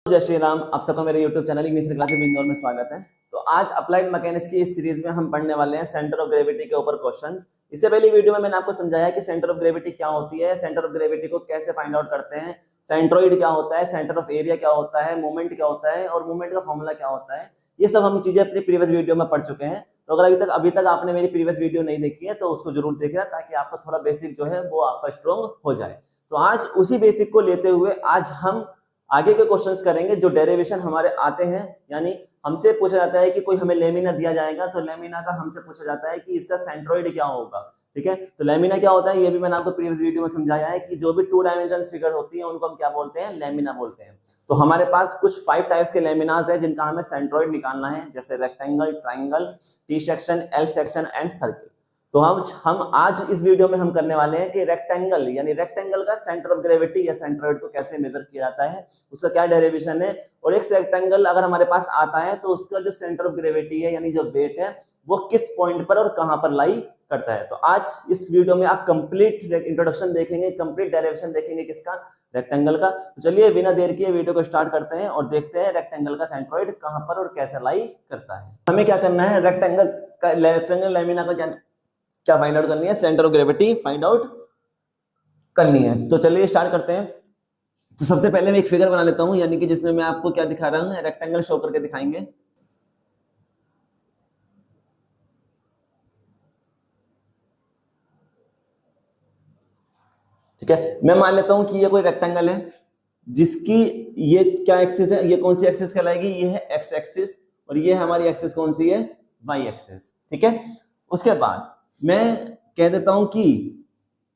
जय श्री राम। आप सबका मेरे YouTube channel English classes Indore में स्वागत है। तो आज अप्लाइड मैकेनिक्स की इस सीरीज में हम पढ़ने वाले हैं सेंटर ऑफ ग्रेविटी के ऊपर क्वेश्चंस। इससे पहले वीडियो में मैंने आपको समझाया कि सेंटर ऑफ ग्रेविटी क्या होती है, सेंटर ऑफ ग्रेविटी को कैसे फाइंड आउट करते हैं, सेंट्रोइड क्या होता है, सेंटर ऑफ एरिया क्या होता है, मूवमेंट क्या होता है और मूवमेंट का फॉर्मूला क्या होता है। ये सब हम चीजें अपनी प्रीवियस वीडियो में पढ़ चुके हैं। तो अगर अभी तक आपने मेरी प्रीवियस वीडियो नहीं देखी है तो उसको जरूर देखना, ताकि आपका थोड़ा बेसिक जो है वो आपका स्ट्रॉन्ग हो जाए। तो आज उसी बेसिक को लेते हुए आज हम आगे के क्वेश्चंस करेंगे जो डेरिवेशन हमारे आते हैं। यानी हमसे पूछा जाता है कि कोई हमें लेमिना दिया जाएगा तो लेमिना का हमसे पूछा जाता है कि इसका सेंट्रोइड क्या होगा। ठीक है, तो लेमिना क्या होता है ये भी मैंने आपको प्रीवियस वीडियो में समझाया है कि जो भी 2 डायमेंशन फिगर होती है उनको हम क्या बोलते हैं, लेमिना बोलते हैं। तो हमारे पास कुछ 5 टाइप्स के लेमिनास है जिनका हमें सेंट्रोइड निकालना है, जैसे rectangle, triangle, T section, L section and circle. तो हम आज इस वीडियो में हम करने वाले हैं कि रेक्टेंगल यानी रेक्टेंगल का सेंटर ऑफ ग्रेविटी या सेंट्रोइड को कैसे मेजर किया जाता है, उसका क्या डेरिवेशन है, और एक रेक्टेंगल अगर हमारे पास आता है तो उसका जो सेंटर ऑफ ग्रेविटी है यानी जो वेट है वो किस पॉइंट पर और कहां पर लाई करता है। तो आज इस वीडियो में आप कंप्लीट इंट्रोडक्शन देखेंगे, कंप्लीट डेरिवेशन देखेंगे किसका, रेक्टेंगल का। तो चलिए बिना देर किए वीडियो को स्टार्ट करते हैं और देखते हैं रेक्टेंगल का सेंट्रोइड कहां पर और कैसे लाई करता है। हमें क्या करना है, रेक्टेंगल लेमिना का क्या फाइंड आउट करनी है, centre of gravity find out करनी है। तो चलिए स्टार्ट करते हैं। तो सबसे पहले मैं एक फिगर बना लेता हूं, यानी कि जिसमें मैं आपको क्या दिखा रहा हूं, रेक्टेंगल शो करके दिखाएंगे। ठीक है, मैं मान लेता हूं कि ये कोई रेक्टेंगल है जिसकी ये क्या एक्सिस है, ये कौन सी एक्सिस कहलाएगी, ये है एक्स एक्सिस, और ये हमारी एक्सिस कौन सी है, वाई एक्सिस। ठीक है, उसके बाद मैं कह देता हूं कि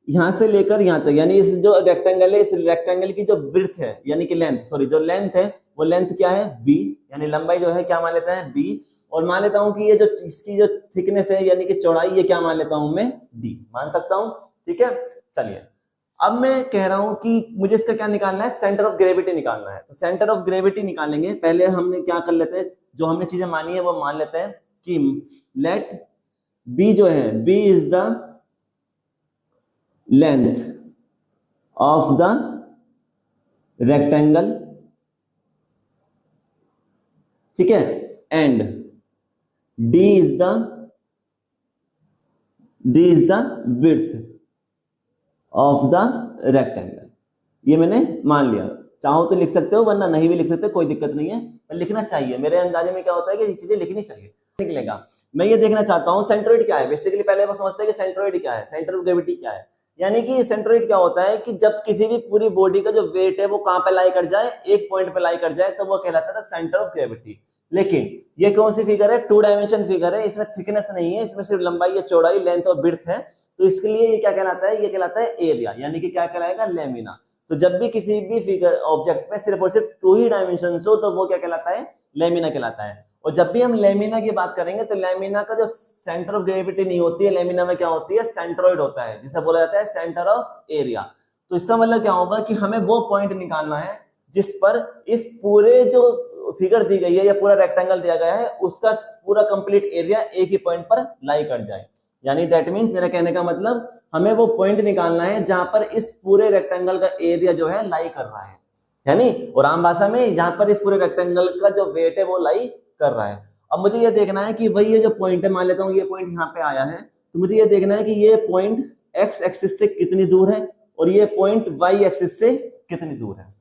यहां से लेकर यहां तक, यानी इस जो रेक्टेंगल है, इस रेक्टेंगल की जो विड्थ है यानी कि लेंथ, सॉरी जो लेंथ है वो लेंथ क्या है, बी, यानी लंबाई जो है क्या मान लेता है, बी। और मान लेता हूं कि ये जो इसकी जो थिकनेस है यानी कि चौड़ाई, ये क्या मान लेता हूं मैं, डी मान सकता हूं। ठीक है, चलिए अब मैं कह रहा हूं कि मुझे इसका क्या निकालना है, सेंटर ऑफ ग्रेविटी निकालना है। तो सेंटर ऑफ ग्रेविटी निकालेंगे, पहले हमने क्या कर लेते हैं, जो हमने चीजें मानी है वो मान लेते हैं कि लेट बी जो है, B is the length of the rectangle, ठीक है, and D is the width of the rectangle. ये मैंने मान लिया, चाहो तो लिख सकते हो वरना नहीं भी लिख सकते, कोई दिक्कत नहीं है, पर लिखना चाहिए। मेरे अंदाजे में क्या होता है कि ये चीजें लिखनी चाहिए, निकलेगा। मैं ये देखना चाहता हूं सेंट्रोइड क्या है। बेसिकली पहले वो समझते हैं कि सेंट्रोइड क्या है, सेंटर ऑफ ग्रेविटी क्या है। यानी कि सेंट्रोइड क्या होता है कि जब किसी भी पूरी बॉडी का जो वेट है वो कहां पे लाई कर जाए, एक पॉइंट पे लाई कर जाए, तो वो कहलाता है सेंटर ऑफ ग्रेविटी। लेकिन ये कौन सी फिगर है, 2 डायमेंशन फिगर है, इसमें थिकनेस नहीं है, इसमें सिर्फ लंबाई, चौड़ाई, लेंथ और विड्थ है। तो इसके लिए ये क्या कहलाता है, ये कहलाता है एरिया, यानी कि क्या कहलाएगा, लेमिना। तो जब भी किसी भी फिगर ऑब्जेक्ट में सिर्फ और सिर्फ 2 ही डायमेंशन हो तो वो क्या कहलाता है, लेमिना कहलाता है। और जब भी हम लेमिना की बात करेंगे तो लेमिना का जो सेंटर ऑफ ग्रेविटी नहीं होती है, लेमिना में क्या होती है, सेंट्रोइड होता है, जिसे बोला जाता है सेंटर ऑफ एरिया। तो इसका मतलब क्या होगा कि हमें वो पॉइंट निकालना है जिस पर इस पूरे जो फिगर दी गई है या पूरा रेक्टेंगल दिया गया है उसका पूरा कंप्लीट एरिया एक ही पॉइंट पर लाई कर जाए। यानी दैट मींस, मेरा कहने का मतलब हमें वो पॉइंट निकालना है जहां पर इस पूरे रेक्टेंगल का एरिया जो है लाई कर रहा है, यानी और आम भाषा में जहां पर इस पूरे रेक्टेंगल का जो वेट है वो लाई कर रहा है। अब मुझे ये देखना है कि वही ये जो पॉइंट है, मान लेता हूं ये पॉइंट यहाँ पे आया है, तो मुझे ये देखना है कि ये पॉइंट एक्स एक्सिस से कितनी दूर है और ये पॉइंट वाई एक्सिस से कितनी दूर है।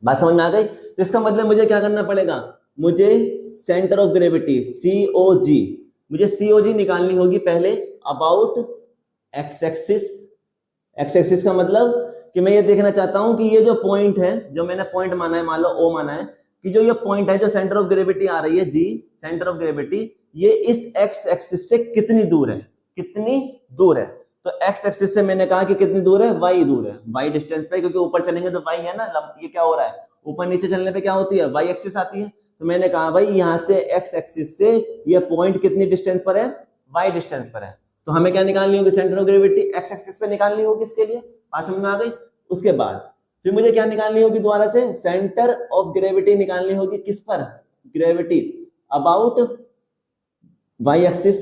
बात समझ में आ गई? तो इसका मतलब मुझे क्या करना पड़ेगा, मुझे सेंटर ऑफ ग्रेविटी COG, मुझे COG निकालनी होगी पहले about x axis. X axis का मतलब कि मैं ये देखना चाहता हूं कि ये जो पॉइंट है, जो मैंने पॉइंट माना है, मान लो O माना है, कि जो ये पॉइंट है जो सेंटर ऑफ ग्रेविटी आ रही है G, सेंटर ऑफ ग्रेविटी, ये इस एक्स एक्सिस से कितनी दूर है, कितनी दूर है। तो एक्स एक्सिस से मैंने कहा कि कितनी दूर है, y दूर है, y डिस्टेंस पे, क्योंकि ऊपर चलेंगे तो y है ना, ये क्या हो रहा है, ऊपर नीचे चलने पे क्या होती है, y एक्सिस आती है। तो मैंने कहा भाई यहां से एक्स एक्सिस से ये पॉइंट कितनी डिस्टेंस पर है, y डिस्टेंस पर है। तो हमें क्या निकालनी होगी, centre of gravity x axis पे निकालनी होगी, इसके लिए बात समझ में आ गई। उसके बाद फिर मुझे क्या निकालनी होगी, दोबारा से सेंटर ऑफ ग्रेविटी निकालनी होगी, किस पर, gravity about Y axis,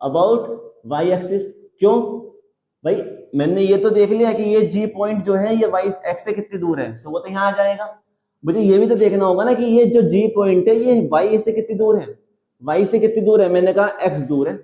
about Y axis. क्यों भाई, मैंने ये तो देख लिया कि ये G पॉइंट जो है ये वाई एक्स से कितनी दूर है, तो वो तो यहाँ आ जाएगा। मुझे ये भी तो देखना होगा ना कि ये जो जी पॉइंट है ये वाई से कितनी दूर है, वाई से कितनी दूर है, मैंने कहा एक्स दूर है,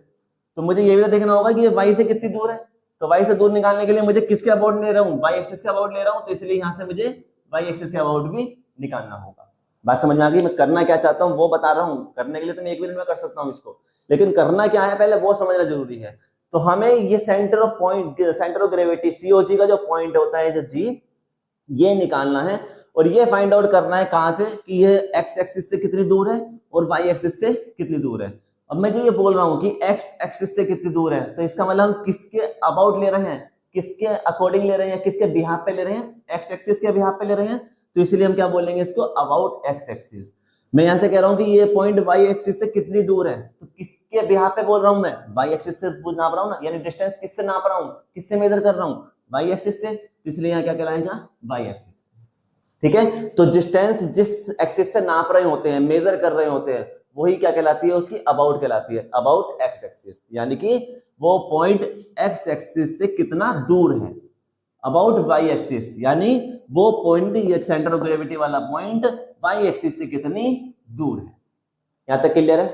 तो मुझे ये भी तो देखना होगा कि ये वाई से कितनी दूर है। तो वाई से दूर निकालने के लिए मुझे किसके अबाउट ले रहा हूँ, वाई एक्सिस के अबाउट ले रहा हूँ, तो इसलिए यहाँ से मुझे वाई एक्सिस के अबाउट भी निकालना होगा। बात समझ में आ गई? मैं करना क्या चाहता हूँ वो बता रहा हूँ, करने के लिए तो मैं 1 मिनट में कर सकता हूँ इसको, लेकिन करना क्या है पहले वो समझना जरूरी है। तो हमें ये centre of point, centre of gravity COG का जो पॉइंट होता है, जो जी, ये निकालना है और ये फाइंड आउट करना है कहां से कि ये एक्स एक्सिस से कितनी दूर है और वाई एक्सिस से कितनी दूर है। अब मैं जो ये बोल रहा हूं कि एक्स एक्सिस से कितनी दूर है, तो इसका मतलब हम किसके अबाउट ले रहे हैं, किसके अकॉर्डिंग ले रहे हैं, किसके बिहाफ पे ले रहे हैं, एक्स एक्सिस के बिहाफ पे ले रहे हैं, तो इसलिए हम क्या बोलेंगे इसको, अबाउट एक्स एक्सिस। मैं यहां से कह रहा हूं कि ये पॉइंट वाई एक्सिस से कितनी दूर है, तो किसके बिहाफ पे बोल रहा हूं, मैं वाई एक्सिस से नाप रहा हूं ना, यानी डिस्टेंस किससे नाप रहा हूं, किससे मेजर कर रहा हूं, वाई एक्सिस से, तो इसलिए यहां क्या कहलाएगा, वाई एक्सिस। ठीक है, तो डिस्टेंस जिस एक्सिस से नाप रहे होते हैं, मेजर कर रहे होते हैं, वही क्या कहलाती है, उसकी अबाउट कहलाती है, अबाउट एक्स एक्सिस, यानी कि वो पॉइंट एक्स एक्सिस से कितना दूर है। अबाउट वाई एक्सिस यानी वो पॉइंट, ये सेंटर ऑफ ग्रेविटी वाला पॉइंट वाई एक्सिस से कितनी दूर है। यहां तक क्लियर है?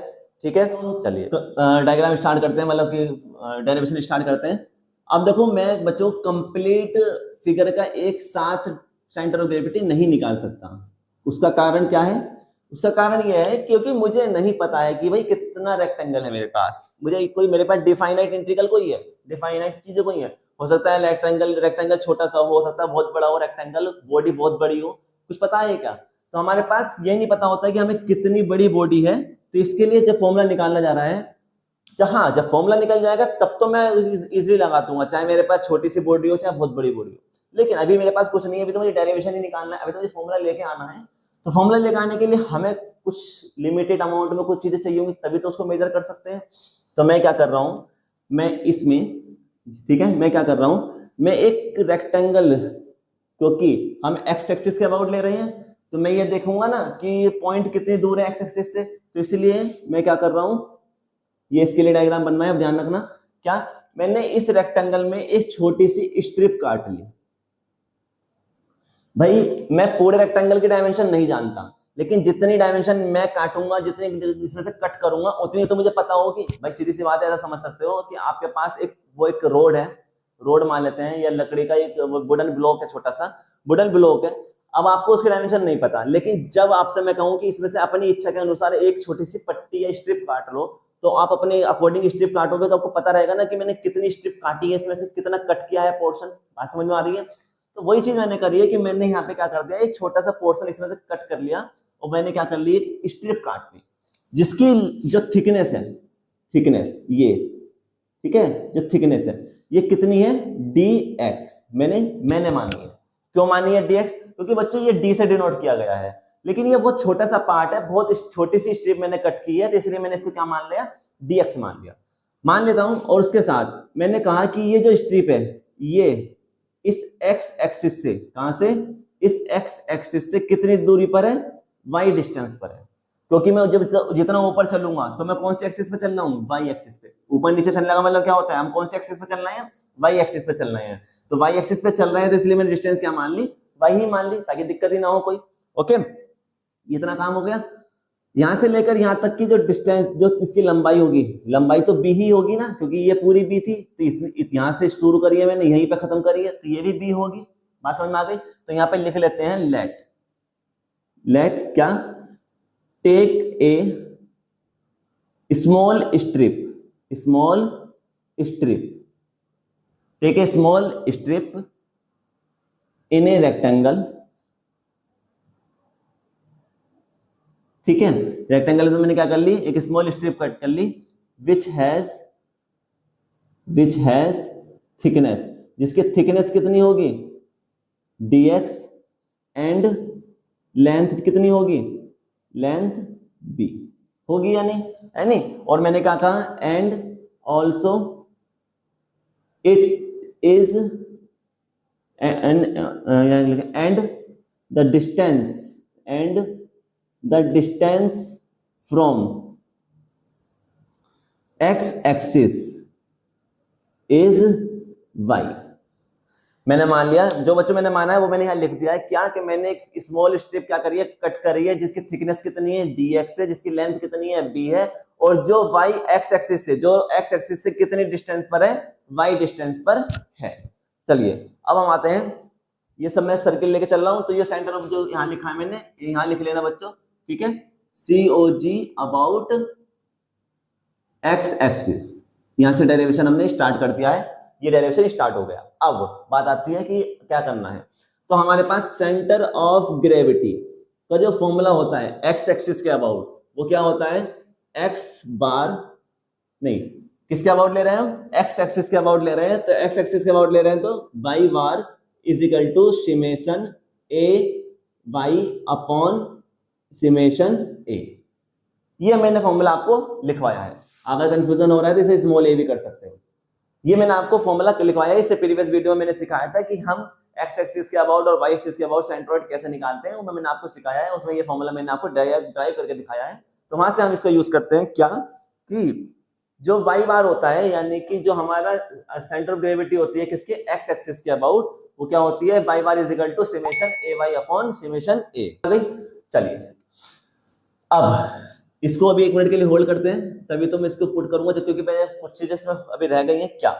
ठीक है, चलिए तो डायग्राम स्टार्ट करते हैं, मतलब कि डेरिवेशन स्टार्ट करते हैं। अब देखो मैं बच्चों कंप्लीट फिगर का एक साथ सेंटर ऑफ ग्रेविटी नहीं निकाल सकता। उसका कारण क्या है? उसका कारण यह है क्योंकि मुझे नहीं पता है कि भाई कितना रेक्टेंगल है मेरे पास, मुझे कोई, मेरे पास डिफाइनाइट इंटीग्रल कोई है, डिफाइनाइट चीजें कोई है, हो सकता है रेक्टेंगल, रेक्टेंगल छोटा सा हो सकता है बहुत बड़ा हो रेक्टेंगल, बॉडी बहुत बड़ी हो, कुछ पता है क्या? तो हमारे पास ये नहीं पता होता है कि हमें कितनी बड़ी बॉडी है, तो इसके लिए जब फॉर्मूला निकालना जा रहा है, जहां जब फॉर्मूला निकल जाएगा तब तो मैं इजीली लगा दूंगा, चाहे मेरे पास छोटी सी बॉडी हो चाहे बहुत बड़ी बॉडी हो, लेकिन अभी मेरे पास कुछ नहीं है, अभी तो मुझे डेरिवेशन ही निकालना है, अभी तो मुझे फॉर्मूला लेके आना है। तो फॉर्मूला लेके आने के लिए हमें कुछ लिमिटेड अमाउंट में कुछ चीजें चाहिए होंगी, तभी तो उसको मेजर कर सकते हैं। तो मैं क्या कर रहा हूं, मैं इसमें, ठीक है, मैं क्या कर रहा हूं, मैं एक रेक्टेंगल, क्योंकि हम एक्स एक्सिस के अबाउट ले रहे हैं, तो मैं ये देखूंगा ना कि पॉइंट कितनी दूर है एक्स एक्सिस से, तो इसलिए मैं क्या कर रहा हूं, ये इसके लिए डायग्राम बनना है, अब ध्यान रखना। क्या, मैंने इस रेक्टेंगल में एक छोटी सी स्ट्रिप काट ली। भाई मैं पूरे रेक्टेंगल की डायमेंशन नहीं जानता, लेकिन जितनी डायमेंशन मैं काटूंगा, जितनी इसमें से कट करूंगा, उतनी तो मुझे पता होगी। भाई सीधी सी बात है, ऐसा समझ सकते हो कि आपके पास एक रोड है, रोड मान लेते हैं, या लकड़ी का एक वुडन ब्लॉक है, छोटा सा वुडन ब्लॉक है। अब आपको उसकी डायमेंशन नहीं पता, लेकिन जब आपसे मैं कहूं कि इसमें से अपनी इच्छा के अनुसार एक छोटी सी पट्टी या स्ट्रिप काट लो, तो आप अपने अकॉर्डिंग स्ट्रिप काटोगे, तो आपको पता रहेगा ना कि मैंने कितनी स्ट्रिप काटी है, इसमें से कितना कट किया है पोर्शन। बात समझ में आ रही है? तो वही चीज मैंने करी है कि मैंने यहाँ पे क्या कर दिया, एक छोटा सा पोर्शन इसमें से कट कर लिया, और मैंने क्या कर ली, एक स्ट्रिप काट ली, जिसकी जो थिकनेस है, थिकनेस ये, ठीक है, जो थिकनेस है ये कितनी है, dx, मैंने मानी है। क्यों मानी है dx? क्योंकि बच्चों ये d से डिनोट किया गया है, लेकिन ये बहुत छोटा सा पार्ट है, बहुत छोटी सी स्ट्रिप मैंने कट की है, तो इसलिए मैंने इसको क्या मान लिया, dx मान लिया, मान लेता हूं। और उसके साथ मैंने कहा कि ये जो स्ट्रिप है, ये इस x एक्सिस से, कहां से, इस x एक्सिस से कितनी दूरी पर है, y डिस्टेंस पर है, क्योंकि मैं जब जितना ऊपर चलूंगा तो मैं कौन सी एक्सिस पे चल रहा हूँ, y एक्सिस पे। ऊपर नीचे चलने का मतलब क्या होता है, हम कौन सी एक्सिस पे चल रहे हैं, y एक्सिस पे चल रहे हैं, तो y एक्सिस पे चल रहे हैं, तो इसलिए मैंने डिस्टेंस क्या मान ली, y ही मान ली, ताकि दिक्कत ही ना हो कोई। ओके, इतना काम हो गया। यहां से लेकर यहां तक की जो डिस्टेंस, जो इसकी लंबाई होगी, लंबाई तो b ही होगी ना, क्योंकि ये पूरी b थी, तो यहां से शुरू करी है मैंने, यहीं पे खत्म करी है, तो ये भी b होगी। बात समझ में आ गई? तो यहाँ पे लिख लेते हैं लेट क्या, take a small strip, take a small strip in a rectangle, ठीक है, रेक्टेंगल में मैंने क्या कर ली, एक स्मॉल स्ट्रिप कट कर ली, विच हैज थिकनेस, जिसकी थिकनेस कितनी होगी, dx, एंड लेंथ कितनी होगी, लेंथ b होगी, यानी है नहीं। और मैंने क्या कहा, and also it is and the distance from x axis is y। मैंने मान लिया, जो बच्चों मैंने माना है वो मैंने यहाँ लिख दिया है क्या, कि मैंने एक स्मॉल स्ट्रिप क्या करी है, कट करी है, जिसकी थिकनेस कितनी है dx है, जिसकी लेंथ कितनी है b है, और जो y x एक्सिस से, जो x एक्सिस से कितनी डिस्टेंस पर है, y डिस्टेंस पर है। चलिए अब हम आते हैं, ये सब मैं सर्किल लेके चल रहा हूं, तो ये सेंटर ऑफ जो यहाँ लिखा है मैंने, यहाँ लिख लेना बच्चों, ठीक है, COG अबाउट x एक्सिस। यहां से डेरिवेशन हमने स्टार्ट कर दिया है, ये डेरिवेशन स्टार्ट हो गया। अब बात आती है कि क्या करना है, तो हमारे पास सेंटर ऑफ ग्रेविटी का जो फॉर्मूला होता है x एक्सिस के अबाउट, वो क्या होता है, x बार, नहीं किसके अबाउट ले रहे हैं हम, x एक्सिस के अबाउट ले रहे हैं, तो x एक्सिस के अबाउट ले रहे हैं तो y bar is equal to summation a y upon summation a। ये मैंने फॉर्मूला आपको लिखवाया है, अगर कंफ्यूजन हो रहा है तो इसे स्मॉल a भी कर सकते हो। ये मैंने आपको फॉर्मूला लिखवाया है, इससे प्रीवियस वीडियो में मैंने सिखाया था कि हम x एक्सिस के अबाउट और y एक्सिस के अबाउट सेंट्रोइड कैसे निकालते हैं, वो मैंने आपको सिखाया है, उसमें ये फॉर्मूला मैंने आपको ड्राइव करके दिखाया है। तो वहां से हम इसका यूज करते हैं क्या, कि जो y बार होता है, यानी कि जो हमारा सेंटर ऑफ ग्रेविटी होती है किसके, x एक्सिस के अबाउट, वो क्या होती है, y bar is equal to summation ay upon summation a। चलिए अब इसको अभी 1 मिनट के लिए होल्ड करते हैं, तभी तो मैं इसको पुट करूंगा, क्योंकि मैंने कुछ चीजें इसमें अभी रह गई हैं। क्या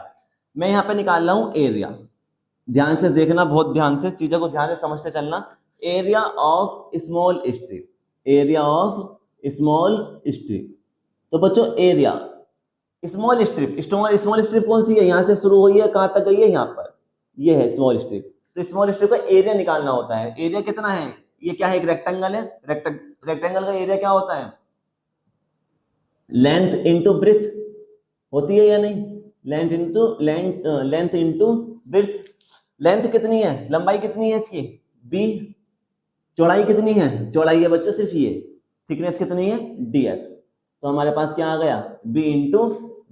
मैं यहाँ पे निकाल रहा हूँ एरिया, ध्यान से देखना, बहुत ध्यान से चीजों को ध्यान से समझते चलना। Area of small strip, area of small strip, तो बच्चों area small strip, small strip कौन सी है, यहाँ से शुरू हुई है, कहाँ तक गई है, यहाँ पर, ये है स्मॉल स्ट्रिप। तो स्मॉल स्ट्रिप का एरिया निकालना होता है। एरिया कितना है, ये क्या है, एक रेक्टेंगल है, रेक्टेंगल का एरिया क्या होता है, लेंथ इंटू ब्रेथ होती है या नहीं, लेंथ इंटू ब्रेथ। लेंथ कितनी है, लंबाई कितनी है इसकी b, चौड़ाई कितनी है, चौड़ाई है बच्चों सिर्फ ये, थिकनेस कितनी है dx, तो हमारे पास क्या आ गया b इंटू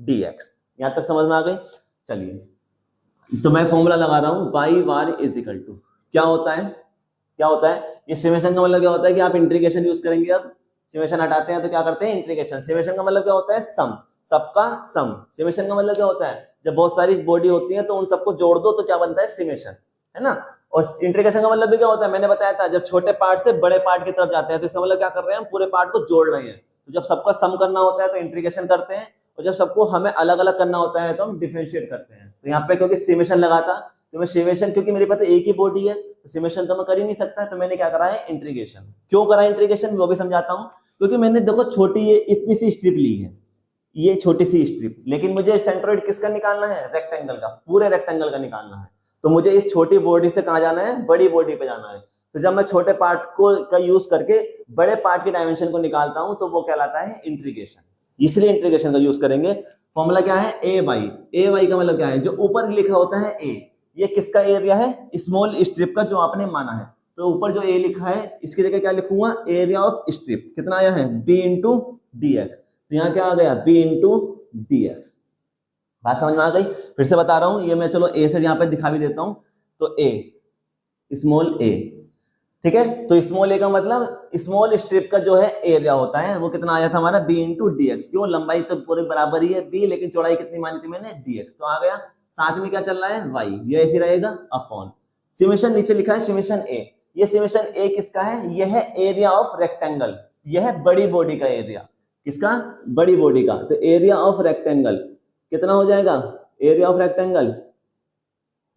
dx। यहां तक समझ में आ गई। चलिए तो मैं फॉर्मूला लगा रहा हूं, y bar is equal to क्या होता है, क्या होता है, ये समेशन का मतलब क्या होता है कि आप इंटीग्रेशन यूज करेंगे। अब समेशन हटाते हैं तो क्या करते हैं, इंटीग्रेशन। समेशन का मतलब क्या होता है, सम, सबका सम। समेशन का मतलब क्या होता है, जब बहुत सारी बॉडी होती है तो उन सबको जोड़ दो तो क्या बनता है, समेशन, है ना। और इंटीग्रेशन का मतलब भी क्या होता है, मैंने बताया था, जब छोटे पार्ट से बड़े पार्ट की तरफ जाते हैं तो इसका मतलब क्या कर रहे हैं, हम पूरे पार्ट को जोड़ रहे हैं। तो जब सबका सम करना होता है तो इंटीग्रेशन करते हैं, और जब सबको हमें अलग अलग करना होता है तो हम डिफरेंशिएट करते हैं। तो यहाँ पे क्योंकि समेशन लगा था, तो मैं समेशन, क्योंकि मेरे पास तो एक ही बॉडी है तो समेशन तो मैं कर ही नहीं सकता, तो मैंने क्या करा है, इंटीग्रेशन। क्यों करा इंटीग्रेशन वो भी समझाता हूँ। क्योंकि मैंने देखो छोटी ये इतनी सी स्ट्रिप ली है, ये छोटी सी स्ट्रिप, लेकिन मुझे सेंट्रोइड किसका निकालना है, रेक्टेंगल का, पूरे रेक्टेंगल का निकालना है। तो मुझे इस छोटी बॉडी से कहां जाना है, बड़ी बॉडी पे जाना है। तो जब मैं छोटे पार्ट को का यूज करके बड़े पार्ट की डायमेंशन को निकालता हूं तो वो कहलाता है इंटीग्रेशन, इसलिए इंटीग्रेशन का यूज करेंगे। फॉर्मूला क्या है, ए वाई का मतलब क्या है, जो ऊपर लिखा होता है ए, ये किसका एरिया है, स्मॉल स्ट्रिप का, जो आपने माना है। तो ऊपर जो ए लिखा है इसकी जगह क्या लिखूंगा, एरिया ऑफ स्ट्रिप, कितना आया है, बी इंटू डी एक्स। तो यहाँ क्या आ गया, बी इंटू डी एक्स। बात समझ में आ गई। फिर से बता रहा हूं, ये मैं चलो ए से यहाँ पे दिखा भी देता हूं। तो ए, स्मॉल ए, ठीक है। तो स्मॉल ए का मतलब स्मॉल स्ट्रिप का जो है एरिया होता है, वो कितना आया था हमारा, बी इंटू डी एक्स। क्यों, लंबाई तो पूरे बराबर ही है बी, लेकिन चौड़ाई कितनी मानी थी मैंने, डी एक्स। तो आ गया, साथ में क्या चल रहा है, वाई, ये ऐसे रहेगा अपॉन समेशन, नीचे लिखा है समेशन ए। ये समेशन ए किसका है, यह है एरिया ऑफ रेक्टेंगल, यह है बड़ी बॉडी का एरिया, किसका, बड़ी बॉडी का। तो एरिया ऑफ रेक्टेंगल कितना हो जाएगा, एरिया ऑफ रेक्टेंगल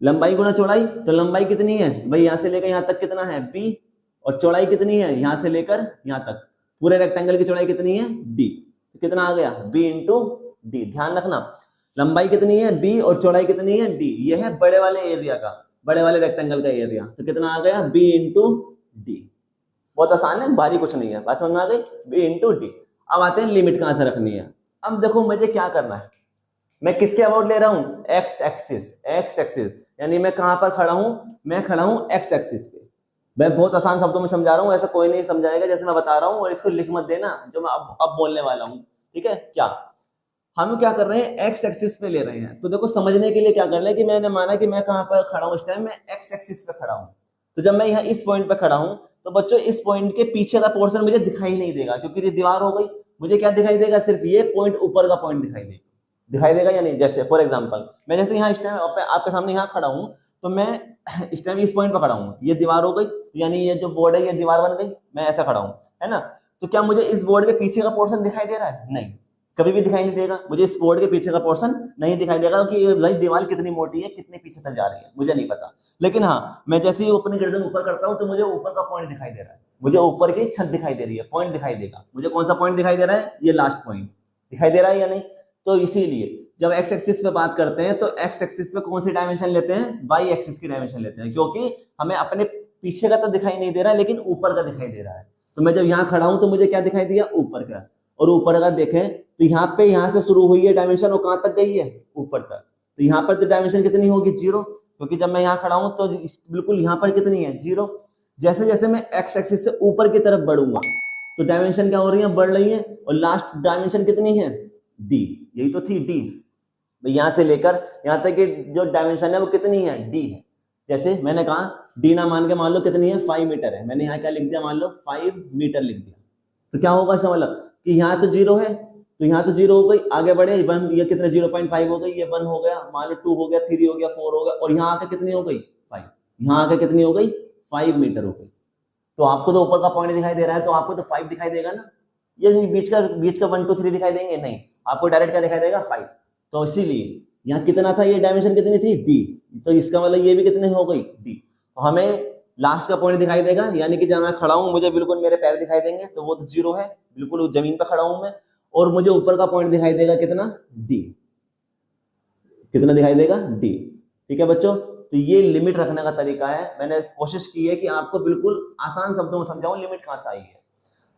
लंबाई गुना चौड़ाई, तो लंबाई कितनी है भाई, यहां से लेकर यहां तक कितना है b, और चौड़ाई कितनी है यहां से लेकर यहां तक, पूरे रेक्टेंगल की चौड़ाई कितनी है d, तो कितना आ गया b इंटू डी। ध्यान रखना, लंबाई कितनी है b और चौड़ाई कितनी है d, ये है बड़े वाले एरिया का, बड़े वाले रेक्टेंगल का एरिया। तो कितना आ गया, b इंटू डी। बहुत आसान है, भारी कुछ नहीं है, बात समझ में आ गई, b इंटू डी। अब आते हैं लिमिट कहां से रखनी है। अब देखो मुझे क्या करना है, मैं किसके अबाउट ले रहा हूं, एक्स एक्सिस, एक्स एक्सिस, यानी मैं कहां पर खड़ा हूं, मैं खड़ा हूं एक्स एक्सिस पे। मैं बहुत आसान शब्दों में समझा रहा हूं, ऐसा कोई नहीं समझाएगा जैसे मैं बता रहा हूं, और इसको लिख मत देना जो मैं अब बोलने वाला हूं, ठीक है। क्या हम क्या कर रहे हैं, एक्स एक्सिस पे ले रहे हैं। तो देखो समझने के लिए क्या कर रहे हैं कि मैंने माना कि मैं कहां पर खड़ा हूं, इस टाइम मैं एक्स एक्सिस पे खड़ा हूं। तो जब मैं यहाँ इस पॉइंट पे खड़ा हूं तो बच्चों इस पॉइंट के पीछे का पोर्शन मुझे दिखाई नहीं देगा, क्योंकि ये दीवार हो गई। मुझे क्या दिखाई देगा, सिर्फ ये पॉइंट ऊपर का पॉइंट दिखाई देगा या नहीं। जैसे फॉर एग्जांपल मैं जैसे यहाँ इस टाइम आपके सामने यहाँ खड़ा हूँ, तो मैं इस टाइम इस पॉइंट पर खड़ा हूँ, ये दीवार हो गई, यानी ये जो बोर्ड है ये दीवार बन गई, मैं ऐसा खड़ा हूँ, है ना। तो क्या मुझे इस बोर्ड के पीछे का पोर्शन दिखाई दे रहा है? नहीं, कभी भी दिखाई नहीं देगा। मुझे इस बोर्ड के पीछे का पोर्शन नहीं दिखाई देगा कि भाई दीवार कितनी मोटी है, कितने पीछे तक जा रही है, मुझे नहीं पता। लेकिन हाँ, मैं जैसे ही अपनी गर्दन ऊपर करता हूँ तो मुझे ऊपर का पॉइंट दिखाई दे रहा है, मुझे ऊपर की छत दिखाई दे रही है, पॉइंट दिखाई देगा। मुझे कौन सा पॉइंट दिखाई दे रहा है? ये लास्ट पॉइंट दिखाई दे रहा है या नहीं? तो इसीलिए जब एक्स एक्सिस पे बात करते हैं तो एक्स एक्सिस पे कौन सी डायमेंशन लेते हैं? वाई एक्सिस की डायमेंशन लेते हैं, क्योंकि हमें अपने पीछे का तो दिखाई नहीं दे रहा है, लेकिन ऊपर का दिखाई दे रहा है। तो मैं जब यहाँ खड़ा हूं तो मुझे क्या दिखाई दिया? ऊपर का। और ऊपर अगर देखें तो यहाँ पे, यहाँ से शुरू हुई है डायमेंशन, और कहां तक गई है? ऊपर तक। तो यहाँ पर तो डायमेंशन कितनी होगी? 0, क्योंकि जब मैं यहाँ खड़ा हूं तो बिल्कुल यहाँ पर कितनी है? 0। जैसे जैसे मैं एक्स एक्सिस से ऊपर की तरफ बढ़ूंगा तो डायमेंशन क्या हो रही है? बढ़ रही है। और लास्ट डायमेंशन कितनी है? डी, यही तो थी डी। यहां से लेकर यहां तक की जो डायमेंशन है वो कितनी है? डी है। जैसे मैंने कहा डी ना मान के मान लो कितनी है? 5 मीटर है, मैंने यहाँ क्या लिख दिया? मान लो 5 मीटर लिख दिया। तो क्या होगा इसका मतलब कि यहाँ तो 0 है, तो यहाँ तो 0 हो गई, आगे बढ़े 1, ये कितने? 0.5 हो गई, ये 1 हो गया, मान लो 2 हो गया, 3 हो गया, 4 हो गया, और यहाँ आके कितनी हो गई? 5। यहाँ आके कितनी हो गई? 5 मीटर हो गई। तो आपको तो ऊपर का पॉइंट दिखाई दे रहा है, तो आपको तो 5 दिखाई देगा ना। ये बीच का 1 2 3 दिखाई देंगे? नहीं, आपको डायरेक्ट क्या दिखाई देगा? 5। तो इसीलिए यहाँ कितना था? ये डायमेंशन कितनी थी? डी। तो इसका मतलब ये भी कितनी हो गई? डी। तो हमें लास्ट का पॉइंट दिखाई देगा, यानी कि जब मैं खड़ा हूं मुझे बिल्कुल मेरे पैर दिखाई देंगे, तो वो तो 0 है, बिल्कुल जमीन पर खड़ा हूं मैं। और मुझे ऊपर का पॉइंट दिखाई देगा कितना? डी। कितना दिखाई देगा? डी। ठीक है बच्चों, तो ये लिमिट रखने का तरीका है। मैंने कोशिश की है कि आपको बिल्कुल आसान शब्दों में समझाऊं लिमिट कहां से आई है।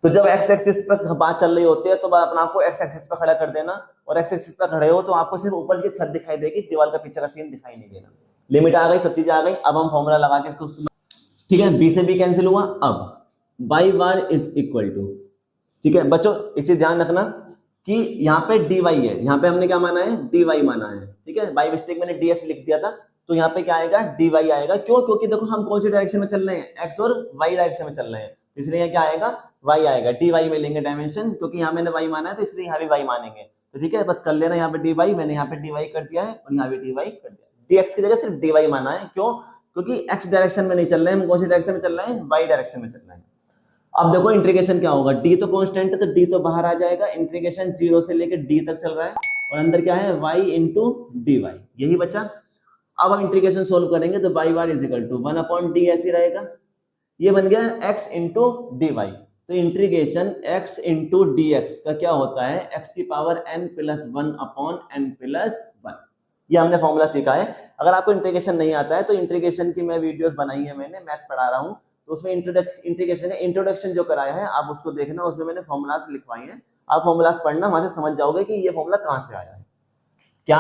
तो जब एक्स एक्सिस पर बात चल रही होती है तो अपने आपको एक्स एक्सिस पर खड़ा कर देना, और एक्स एक्सिस पर खड़े हो तो आपको सिर्फ ऊपर की छत दिखाई देगी, दीवार का पीछे का सीन दिखाई नहीं देना। लिमिट आ गई, सब चीजें आ गई। अब हम फॉर्मूला लगा के इसको, ठीक है, बी से बी कैंसिल हुआ। अब Y bar is equal to, ठीक है बच्चों एक चीज ध्यान रखना कि यहाँ पे dy है, यहाँ पे हमने क्या माना है? dy माना है, ठीक है। बाई मिस्टेक मैंने ds लिख दिया था, तो यहाँ पे क्या आएगा? dy आएगा। क्यों? क्योंकि देखो हम कौन सी डायरेक्शन में चल रहे हैं? x और y डायरेक्शन में चल रहे हैं, इसलिए यहाँ क्या आएगा? y आएगा। dy में लेंगे डायमेंशन, क्योंकि यहाँ मैंने y माना है तो इसलिए यहाँ भी y मानेंगे। तो ठीक है, बस कर लेना यहाँ पे dy, मैंने यहाँ पे dy कर दिया है और यहाँ भी dy कर दिया। dx की जगह सिर्फ dy माना है। क्यों? क्योंकि x डायरेक्शन में नहीं चल रहे हैं, हम कौन सी डायरेक्शन में चल रहे हैं? y डायरेक्शन में चल रहे हैं। अब देखो इंटीग्रेशन क्या होगा? d तो कांस्टेंट है तो d तो बाहर आ जाएगा। इंटीग्रेशन 0 से लेकर d तक चल रहा है, और अंदर क्या है? y इंटू dy, यही बचा। अब हम इंटीग्रेशन सोल्व करेंगे तो y bar is equal to 1/d ऐसे रहेगा। ये बन गया x इंटू dy। तो इंटीग्रेशन x इंटू dx का क्या होता है? x की पावर n प्लस 1/n+1। ये हमने फॉर्मूला सीखा है। अगर आपको इंटीग्रेशन नहीं आता है तो इंटीग्रेशन की मैं वीडियोस बनाई है, मैंने मैथ पढ़ा रहा हूँ, तो उसमें इंटीग्रेशन का इंट्रोडक्शन जो कराया है आप उसको देखना, उसमें मैंने फॉर्मूलास लिखवाई हैं। आप फॉर्मूलास पढ़ना, वहां से समझ जाओगे कि ये फॉर्मूला कहां से आया है। क्या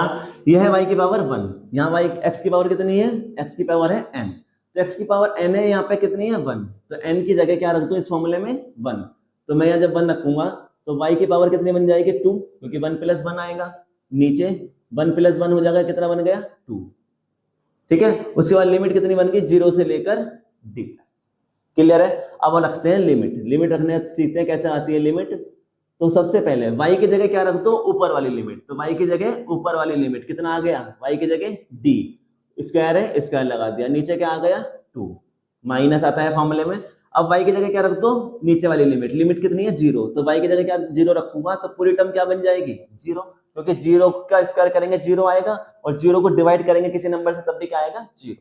ये है? y की पावर 1, यहाँ y x की पावर कितनी है? x की पावर है n, तो x की पावर n है, यहाँ पे कितनी है? 1। तो n की जगह क्या रख दूं इस फॉर्मूले में? 1। तो मैं यहाँ जब 1 रखूंगा तो y की पावर कितनी बन जाएगी? 2, क्योंकि 1 + 1 आएगा, नीचे 1 + 1 हो जाएगा, कितना बन गया? 2। ठीक है, उसके बाद लिमिट कितनी बन गई? 0 से लेकर d। क्लियर है? अब रखते हैं लिमिट। लिमिट रखने सीखते हैं कैसे आती है लिमिट। तो सबसे पहले y की जगह क्या रख दो? ऊपर वाली लिमिट। तो y की जगह ऊपर वाली लिमिट कितना आ गया? y की जगह d, स्क्वायर है, स्क्वायर लगा दिया, नीचे क्या आ गया? 2, माइनस आता है फॉर्मूले में। अब y की जगह क्या रख दो? नीचे वाली लिमिट। लिमिट कितनी है? 0। तो y की जगह क्या 0 रखूंगा तो पूरी टर्म क्या बन जाएगी? 0, क्योंकि 0 का स्क्वायर करेंगे 0 आएगा, और 0 को डिवाइड करेंगे किसी नंबर से तब भी क्या आएगा? 0।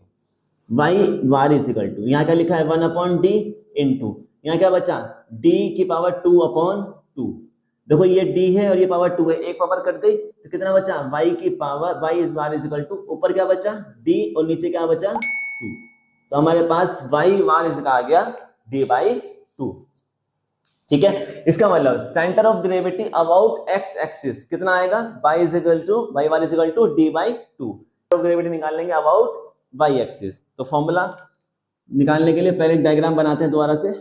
y bar is equal to, यहाँ क्या लिखा है? 1/d इंटू, यहाँ क्या बचा? d की पावर 2/2। देखो ये d है और ये पावर 2 है, एक पावर कट गई तो कितना बचा? y की power, y is bar is equal to, ऊपर क्या बचा? d और नीचे क्या बचा? 2। तो हमारे पास y बार इज आ गया d/2। ठीक है, इसका मतलब centre of gravity about x axis कितना आएगा? y bar is equal to d/2। Centre of gravity निकाल लेंगे अबाउट y एक्सिस। तो फॉर्मूला निकालने के लिए पहले एक डायग्राम बनाते हैं, दोबारा से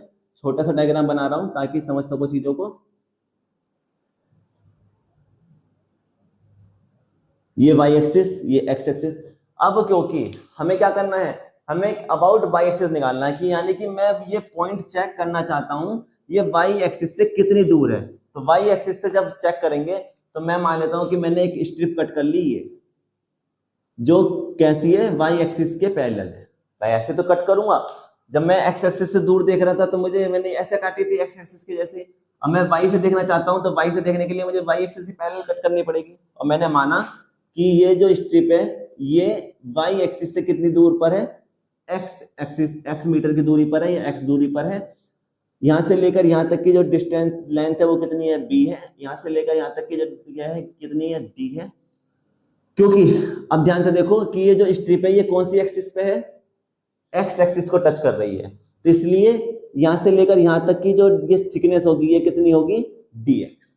छोटा सा डायग्राम बना रहा हूं ताकि समझ सको चीजों को। ये y एक्सिस, ये x एक्सिस। अब क्योंकि हमें क्या करना है? हमें अबाउट y एक्सिस निकालना है, कि यानी कि मैं ये पॉइंट चेक करना चाहता हूं ये y एक्सिस से कितनी दूर है। तो y एक्सिस से जब चेक करेंगे तो मैं मान लेता हूं कि मैंने एक स्ट्रिप कट कर ली, जो कैसी है, वाई एक्सिस के पैरेलल है। भाई ऐसे तो कट करूंगा, जब मैं एक्स एक्सिस से दूर देख रहा था तो मैंने ऐसे काटी थी एक्स एक्सिस के जैसे। अब मैं वाई से देखना चाहता हूं तो वाई से देखने के लिए मुझे वाई एक्सिस के पैरेलल कट करनी पड़ेगी। और मैंने माना कि ये जो स्ट्रिप है ये वाई एक्सिस से कितनी दूर पर है, एक्स एक्सिस, एक्स मीटर की दूरी पर है या एक्स दूरी पर है। यहां से लेकर यहां तक की जो डिस्टेंस लेंथ है वो कितनी है, बी है। यहां से लेकर यहां तक की जो यह है कितनी है, डी है। क्योंकि अब ध्यान से देखो कि ये जो स्ट्रिप है ये कौन सी एक्सिस पे है, एक्स एक्सिस को टच कर रही है, तो इसलिए यहां से लेकर यहां तक की जो ये थिकनेस होगी ये कितनी होगी, dx।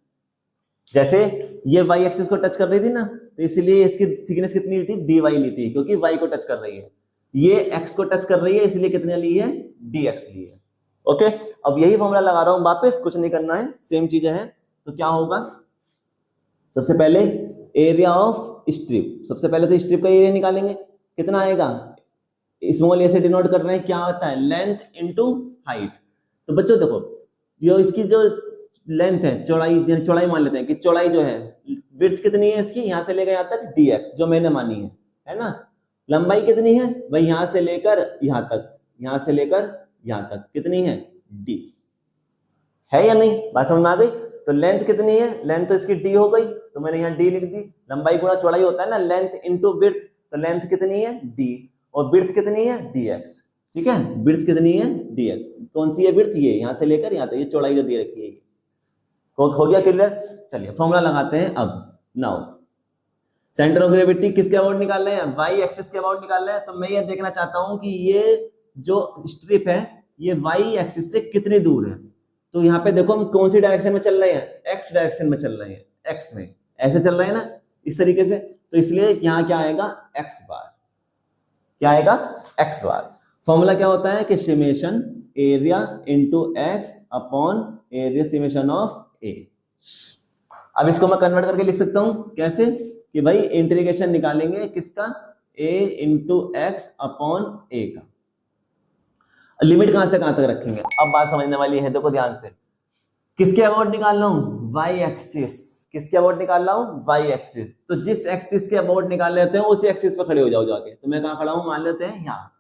जैसे ये y एक्सिस को टच कर रही थी ना, तो इसलिए इसकी थिकनेस कितनी ली थी, dy ली थी, क्योंकि y को टच कर रही है। ये x को टच कर रही है इसलिए कितने ली है, dx ली है। ओके, अब यही फॉर्मूला लगा रहा हूं, वापस कुछ नहीं करना है, सेम चीजें हैं। तो क्या होगा, सबसे पहले एरिया ऑफ स्ट्रिप, सबसे पहले तो स्ट्रिप का एरिया निकालेंगे, कितना आएगा, स्मॉल ए से डिनोट कर रहे हैं, क्या होता है, लेंथ इनटू हाइट। तो बच्चों देखो, जो इसकी जो लेंथ है, चौड़ाई मान लेते हैं कि चौड़ाई जो है, विड्थ कितनी है इसकी, यहां से लेकर यहां तक dx जो मैंने मानी है ना। लंबाई कितनी है भाई, यहां से लेकर यहां तक, यहां से लेकर यहां तक कितनी है, d है या नहीं, बात समझ में आ गई। तो लेंथ कितनी है, लेंथ तो इसकी d हो गई, तो मैंने यहाँ d लिख दी। लंबाई गुणा चौड़ाई होता है ना, लेंथ इनटू विड्थ, तो लेंथ कितनी है d, और विड्थ कितनी है dx। ठीक है, विड्थ कितनी है dx, कौन सी है विड्थ, ये यहां से लेकर यहां तक, ये चौड़ाई जो दे रखी है। हो गया क्लियर। चलिए फॉर्मूला लगाते हैं अब। नाउ सेंटर ऑफ ग्रेविटी किसके अबाउट निकाल रहे हैं, वाई एक्सिस के अबाउट निकाल रहे हैं। तो मैं ये देखना चाहता हूं कि ये जो स्ट्रिप है ये वाई एक्सिस से कितनी दूर है। तो यहाँ पे देखो हम कौन सी डायरेक्शन में चल रहे हैं, एक्स डायरेक्शन में चल रहे हैं, एक्स में ऐसे चल रहे हैं ना, इस तरीके से। तो इसलिए यहाँ क्या आएगा, एक्स बार, क्या आएगा, एक्स बार। फॉर्मूला क्या होता है कि summation area into x upon area summation of A. अब इसको मैं कन्वर्ट करके लिख सकता हूं कैसे, कि भाई इंटीग्रेशन निकालेंगे किसका, a इंटू एक्स अपॉन ए का। लिमिट कहां से कहां तक रखेंगे, अब बात समझने वाली है, देखो ध्यान से। किसके अबाउट निकाल रहा हूं, वाई एक्सिस, किसके अबाउट निकाल रहा हूं, वाई एक्सिस। तो जिस एक्सिस के अबाउट निकाल लेते हैं उसी एक्सिस पर खड़े हो जाओ जाके। तो मैं कहां खड़ा हूं, मान लेते हैं यहाँ,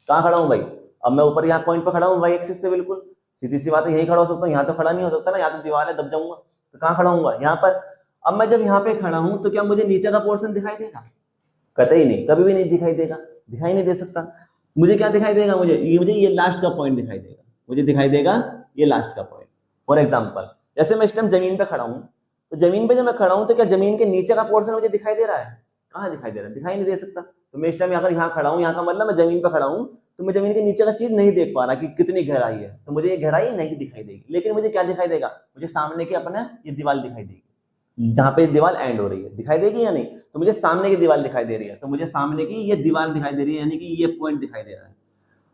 कहां खड़ा हूं भाई, अब मैं ऊपर यहाँ पॉइंट पर खड़ा हूं वाई एक्सिस पे, बिल्कुल सीधी सी बात है, यही खड़ा हो सकता हूँ, यहाँ तो खड़ा नहीं हो सकता ना, यहाँ तो दीवार है, दब जाऊंगा। तो कहां खड़ा हूँ, यहाँ पर। अब मैं जब यहाँ पे खड़ा हूं तो क्या मुझे नीचे का पोर्शन दिखाई देगा, कतई नहीं, कभी भी नहीं दिखाई देगा, दिखाई नहीं दे सकता। मुझे क्या दिखाई देगा, मुझे ये लास्ट का पॉइंट दिखाई देगा, मुझे दिखाई देगा ये लास्ट का पॉइंट। फॉर एग्जाम्पल जैसे मैं इस टाइम जमीन पे खड़ा हूं, तो जमीन पे जब मैं खड़ा हूं तो क्या जमीन के नीचे का पोर्शन मुझे दिखाई दे रहा है, कहाँ दिखाई दे रहा है, दिखाई नहीं दे सकता। तो मैं इस टाइम अगर यहाँ खड़ा हूँ, यहाँ का मतलब मैं जमीन पे खड़ा हूँ, तो मैं जमीन के नीचे का चीज नहीं देख पा रहा कि कितनी गहराई है, तो मुझे ये गहराई नहीं दिखाई देगी। लेकिन मुझे क्या दिखाई देगा, मुझे सामने की अपना ये दीवार दिखाई देगी, जहां पे दीवार एंड हो रही है, दिखाई देगी या नहीं। तो मुझे सामने की दीवार दिखाई दे रही है, तो मुझे सामने की ये दीवार दिखाई दे रही है, यानी कि ये पॉइंट दिखाई दे रहा है।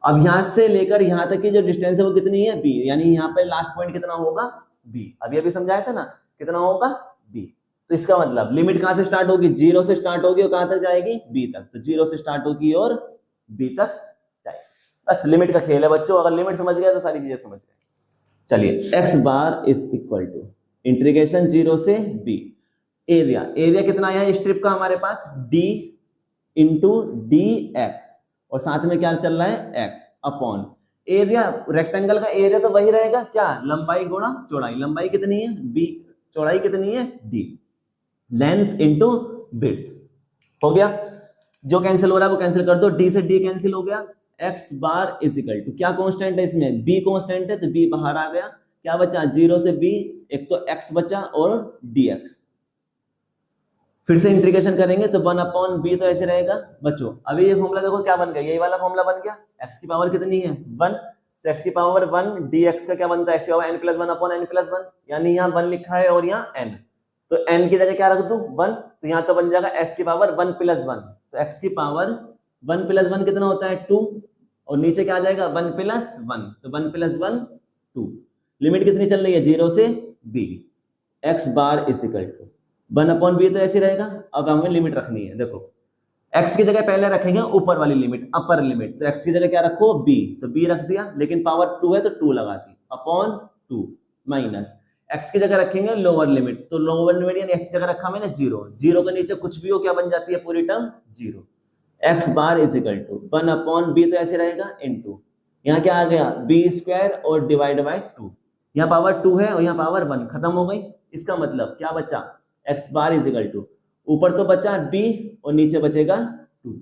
अब यहां से लेकर यहां तक की जो डिस्टेंस है वो कितनी है, बी, यानी यहाँ पे लास्ट पॉइंट कितना होगा, बी। अभी अभी समझाया था ना, कितना होगा, बी। तो इसका मतलब लिमिट कहां से स्टार्ट होगी, जीरो से स्टार्ट होगी और कहां तक जाएगी, बी तक। तो जीरो से स्टार्ट होगी और बी तक जाएगी। बस लिमिट का खेल है बच्चों, अगर लिमिट समझ गए तो सारी चीजें समझ गए। चलिए X bar is equal to integration zero से बी, एरिया, एरिया कितना आया स्ट्रिप का हमारे पास, d इंटू डी एक्स, और साथ में क्या चल रहा है, x अपॉन एरिया। रेक्टेंगल का एरिया तो वही रहेगा, क्या, लंबाई गुणा चौड़ाई। लंबाई कितनी है b, चौड़ाई कितनी है d, लेंथ इंटू विड्थ। हो गया, जो कैंसिल हो रहा है वो कैंसिल कर दो, d से d कैंसिल हो गया। x bar is equal to, क्या कांस्टेंट है इसमें, b कांस्टेंट है, तो b बाहर आ गया। क्या बचा, जीरो से b, एक तो x बचा और dx। फिर से इंटीग्रेशन करेंगे तो 1 अपॉन बी तो ऐसे रहेगा बच्चों। अभी ये फॉर्मूला देखो क्या बन गया, यही वाला फॉर्मूला बन गया, x की पावर कितनी है 1, तो x की पावर 1 dx का क्या बनता है, x की power n plus 1 upon n plus 1, यानी यहाँ 1 लिखा है और यहाँ n, तो n की जगह क्या रख दूं 1, तो यहाँ तो बन जाएगा x की पावर 1 प्लस 1, तो x की पावर 1 प्लस 1 कितना होता है 2, और नीचे क्या आ जाएगा 1 प्लस 1, तो 1 प्लस 1 2। लिमिट कितनी चल रही है, जीरो से b, x bar is equal to 1 upon B, तो ऐसी रहेगा। अब हमें लिमिट रखनी है, देखो x की जगह पहले रखेंगे ऊपर वाली लिमिट, अपर लिमिट, तो x की जगह क्या रखो b, तो b रख दिया, लेकिन पावर 2 है तो 2 लगा दी, अपॉन 2 माइनस x की जगह रखेंगे लोअर लिमिट, तो लोअर लिमिट यानी x की जगह रखा मैंने 0, 0 के नीचे कुछ भी हो क्या बन जाती है पूरी term 0, X bar is equal to 1/b तो ऐसे रहेगा इनटू यहाँ क्या आ गया b² और डिवाइड बाय 2, यहाँ पावर 2 है और यहाँ पावर 1, खत्म हो गई। इसका मतलब क्या बचा, X bar is equal to ऊपर तो बचा b और नीचे बचेगा 2,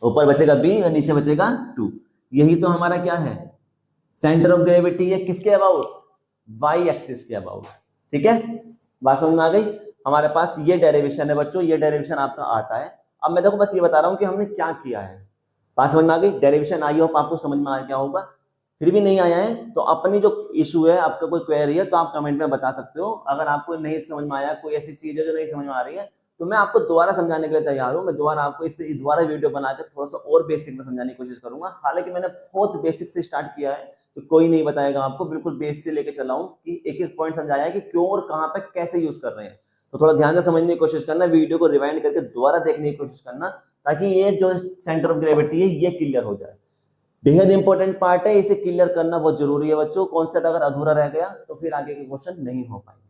ऊपर बचेगा b और नीचे बचेगा 2। यही तो हमारा क्या है, सेंटर ऑफ ग्रेविटी है, किसके अबाउट, वाई एक्सिस के अबाउट। ठीक है, बात समझ में आ गई। हमारे पास ये डेरिवेशन है बच्चों, ये डेरिवेशन आपका आता है। अब मैं देखो बस ये बता रहा हूं कि हमने क्या किया है, बात समझ में आ गई। डेरिवेशन आई हो आपको समझ में आ गया होगा, फिर भी नहीं आया है तो अपनी जो इशू है, आपका कोई क्वेरी है तो आप कमेंट में बता सकते हो। अगर आपको नहीं समझ में आया, कोई ऐसी चीज है जो नहीं समझ में आ रही है, तो मैं आपको दोबारा समझाने के लिए तैयार हूँ। मैं दोबारा आपको इस पर दोबारा वीडियो बनाकर थोड़ा सा और बेसिक में समझाने की कोशिश करूंगा। हालांकि मैंने बहुत बेसिक से स्टार्ट किया है, तो कोई नहीं बताएगा आपको, बिल्कुल बेस से लेके चला हूं कि एक एक पॉइंट समझाया है कि क्यों और कहां पे कैसे यूज कर रहे हैं। तो थोड़ा ध्यान से समझने की कोशिश करना, वीडियो को रिवाइंड करके दोबारा देखने की कोशिश करना, ताकि ये जो सेंटर ऑफ ग्रेविटी है ये क्लियर हो जाए। बेहद इंपॉर्टेंट पार्ट है, इसे क्लियर करना बहुत जरूरी है बच्चों। कॉन्सेप्ट अगर अधूरा रह गया तो फिर आगे के क्वेश्चन नहीं हो पाएंगे।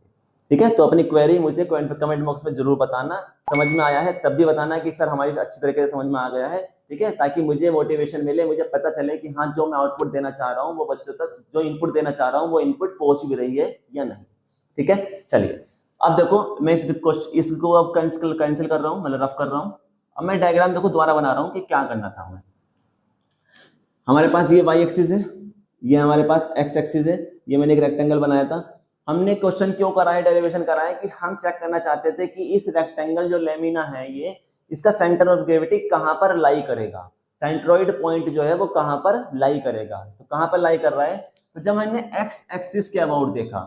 ठीक है, तो अपनी क्वेरी मुझे कमेंट बॉक्स में जरूर बताना, समझ में आया है तब भी बताना कि सर हमारी अच्छी तरीके से समझ में आ गया है। ठीक है, ताकि मुझे मोटिवेशन मिले, मुझे पता चले कि हाँ जो मैं आउटपुट देना चाह रहा हूँ वो बच्चों तक, जो इनपुट देना चाह रहा हूँ वो इनपुट पहुंच भी रही है या नहीं। ठीक है, चलिए अब देखो मैं इसको अब कैंसिल कर रहा हूँ, मतलब रफ कर रहा हूँ। अब मैं डायग्राम देखो दोबारा बना रहा हूँ कि क्या करना था हमें। हमारे पास ये वाई एक्सिस है, ये हमारे पास एक्स एक्सिस है, ये मैंने एक रेक्टेंगल बनाया था। हमने क्वेश्चन क्यों करा है, डेरिवेशन करा है कि हम चेक करना चाहते थे कि इस रेक्टेंगल जो लेमिना है ये, इसका सेंटर ऑफ ग्रेविटी कहां पर लाई करेगा, सेंट्रोइड पॉइंट जो है वो कहां पर लाई करेगा। तो कहां पर लाई कर रहा है, तो जब मैंने एक्स एक्सिस के अबाउट देखा,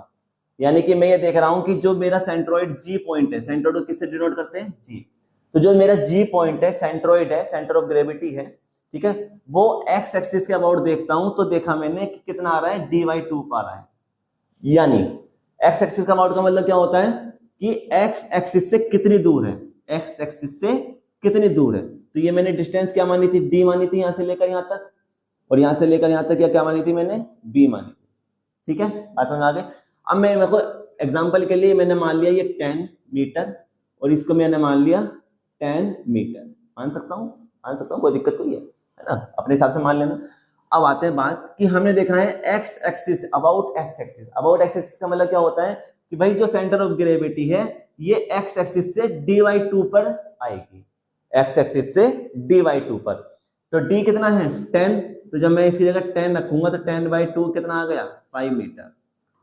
यानी कि मैं ये देख रहा हूं कि जो मेरा सेंट्रोइड जी पॉइंट है, सेंट्रोइड को किससे डिनोट करते हैं, जी, तो जो मेरा जी पॉइंट है, सेंट्रोइड है, सेंटर ऑफ ग्रेविटी है, ठीक है, वो एक्स एक्सिस के अबाउट देखता हूं तो देखा मैंने कि कितना आ रहा है, dy2 आ रहा है। यानी एक्स एक्सिस का अबाउट का मतलब क्या होता है कि एक्स एक्सिस से कितनी दूर है, एक्स एक्सिस से कितनी दूर है। तो ये मैंने डिस्टेंस क्या मानी थी, डी मानी थी यहां से लेकर यहां तक, और यहां से लेकर यहां तक क्या मानी थी मैंने, बी मानी थी। ठीक है, बात समझ आ गई। अब मैं मेरे को एग्जांपल के लिए मैंने मान लिया ये 10 मीटर और इसको मैंने मान लिया 10 मीटर, मान सकता हूं, कोई दिक्कत कोई है ना, अपने हिसाब से मान लेना। अब आते हैं बात कि हमने देखा है x axis, about x axis. About x axis का मतलब क्या होता है कि भाई जो सेंटर ऑफ ग्रेविटी है ये एक्स एक्सिस से dy2 पर आएगी, एक्स एक्सिस से dy2 पर। तो d कितना है 10, तो जब मैं इसकी जगह 10 रखूंगा तो 10/2 कितना आ गया, 5 मीटर।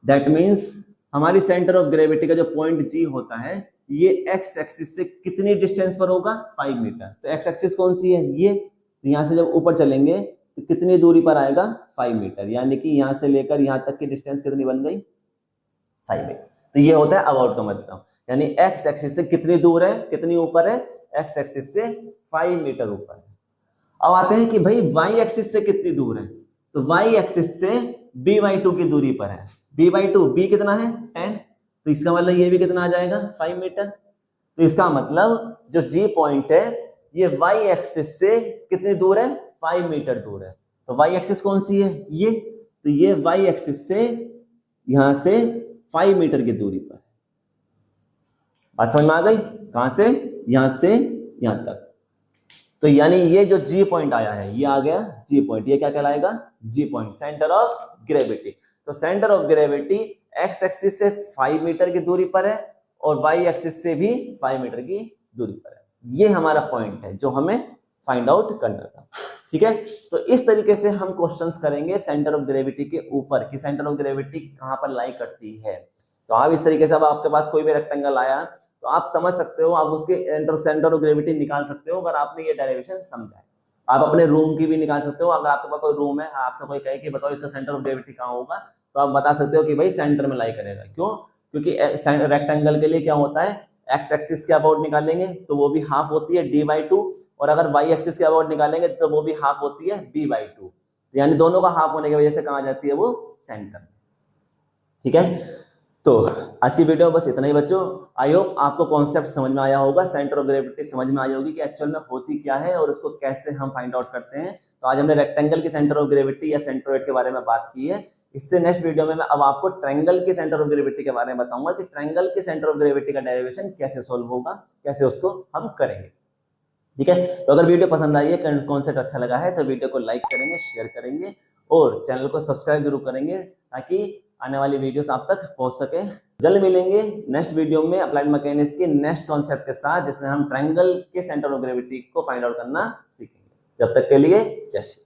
दैट मीन्स हमारी सेंटर ऑफ ग्रेविटी का जो पॉइंट जी होता है ये एक्स एक्सिस से कितनी डिस्टेंस पर होगा, 5 मीटर। तो एक्स एक्सिस कौन सी है, ये, तो यहां से जब ऊपर चलेंगे तो कितनी दूरी पर आएगा, 5 मीटर। यानी कि यहां से लेकर यहां तक की डिस्टेंस कितनी बन गई, 5 मीटर। तो ये होता है अबाउट का मतलब, यानी एक्स एक्सिस से कितनी दूर है, कितनी ऊपर है, एक्स एक्सिस से 5 मीटर ऊपर है। अब आते हैं कि भाई वाई एक्सिस से कितनी दूर है, तो वाई एक्सिस से b/2 की दूरी पर है। b/2, b कितना है 10, तो इसका मतलब ये भी कितना आ जाएगा, 5 मीटर। तो इसका मतलब जो जी पॉइंट है ये वाई एक्सिस से कितनी दूर है, 5 मीटर दूर है। तो वाई एक्सिस कौन सी है, ये, तो ये वाई एक्सिस से यहां से 5 मीटर की दूरी पर। बात समझ में आ गई, कहां से, यहां से यहां तक। तो यानी ये जो जी पॉइंट आया है ये आ गया जी पॉइंट, ये क्या कहलाएगा, जी पॉइंट, सेंटर ऑफ ग्रेविटी। तो centre of gravity x axis से 5 मीटर की दूरी पर है और वाई एक्सिस से भी 5 मीटर की दूरी पर है। ये हमारा पॉइंट है जो हमें फाइंड आउट करना था। ठीक है, तो इस तरीके से हम क्वेश्चंस करेंगे सेंटर ऑफ ग्रेविटी के ऊपर कि सेंटर ऑफ ग्रेविटी कहां पर लाई करती है। तो आप इस तरीके से, अब आपके पास कोई भी रेक्टेंगल आया तो आप समझ सकते हो, आप उसके सेंटर ऑफ ग्रेविटी निकाल सकते हो अगर आपने ये डेरिवेशन समझा है। आप अपने रूम की भी निकाल सकते हो, अगर आपके पास कोई रूम है, आपसे कोई कहे कि बताओ इसका सेंटर ऑफ ग्रेविटी कहाँ होगा, तो आप बता सकते हो कि भाई सेंटर में लाई करेगा। क्यों, क्योंकि रेक्टेंगल के लिए क्या होता है, एक्स एक्सिस के अबाउट निकालेंगे तो वो भी हाफ होती है d/2, और अगर वाई एक्सिस के अबाउट निकालेंगे तो वो भी हाफ होती है b/2। यानी दोनों का हाफ होने की वजह से कहाँ जाती है वो, सेंटर। ठीक है, तो आज की वीडियो बस इतना ही बच्चों। आई होप आपको कॉन्सेप्ट समझ में आया होगा, सेंटर ऑफ ग्रेविटी समझ में आई होगी कि एक्चुअल में होती क्या है और उसको कैसे हम फाइंड आउट करते हैं। तो आज हमने रेक्टेंगल की सेंटर ऑफ ग्रेविटी या सेंट्रोइड के बारे में बात की है। इससे नेक्स्ट वीडियो में मैं अब आपको ट्रायंगल की सेंटर ऑफ ग्रेविटी के बारे में बताऊंगा कि ट्रायंगल की सेंटर ऑफ ग्रेविटी का डेरिवेशन कैसे सोल्व होगा, कैसे उसको हम करेंगे। ठीक है। तो अगर वीडियो पसंद आई है, कॉन्सेप्ट अच्छा लगा है तो वीडियो को लाइक करेंगे, शेयर करेंगे और चैनल को सब्सक्राइब जरूर करेंगे ताकि आने वाली वीडियोस आप तक पहुंच सके। जल्द मिलेंगे नेक्स्ट वीडियो में अप्लाइड मैकेनिक्स के नेक्स्ट कॉन्सेप्ट के साथ, जिसमें हम ट्रायंगल के सेंटर ऑफ ग्रेविटी को फाइंड आउट करना सीखेंगे। जब तक के लिए जय श्री।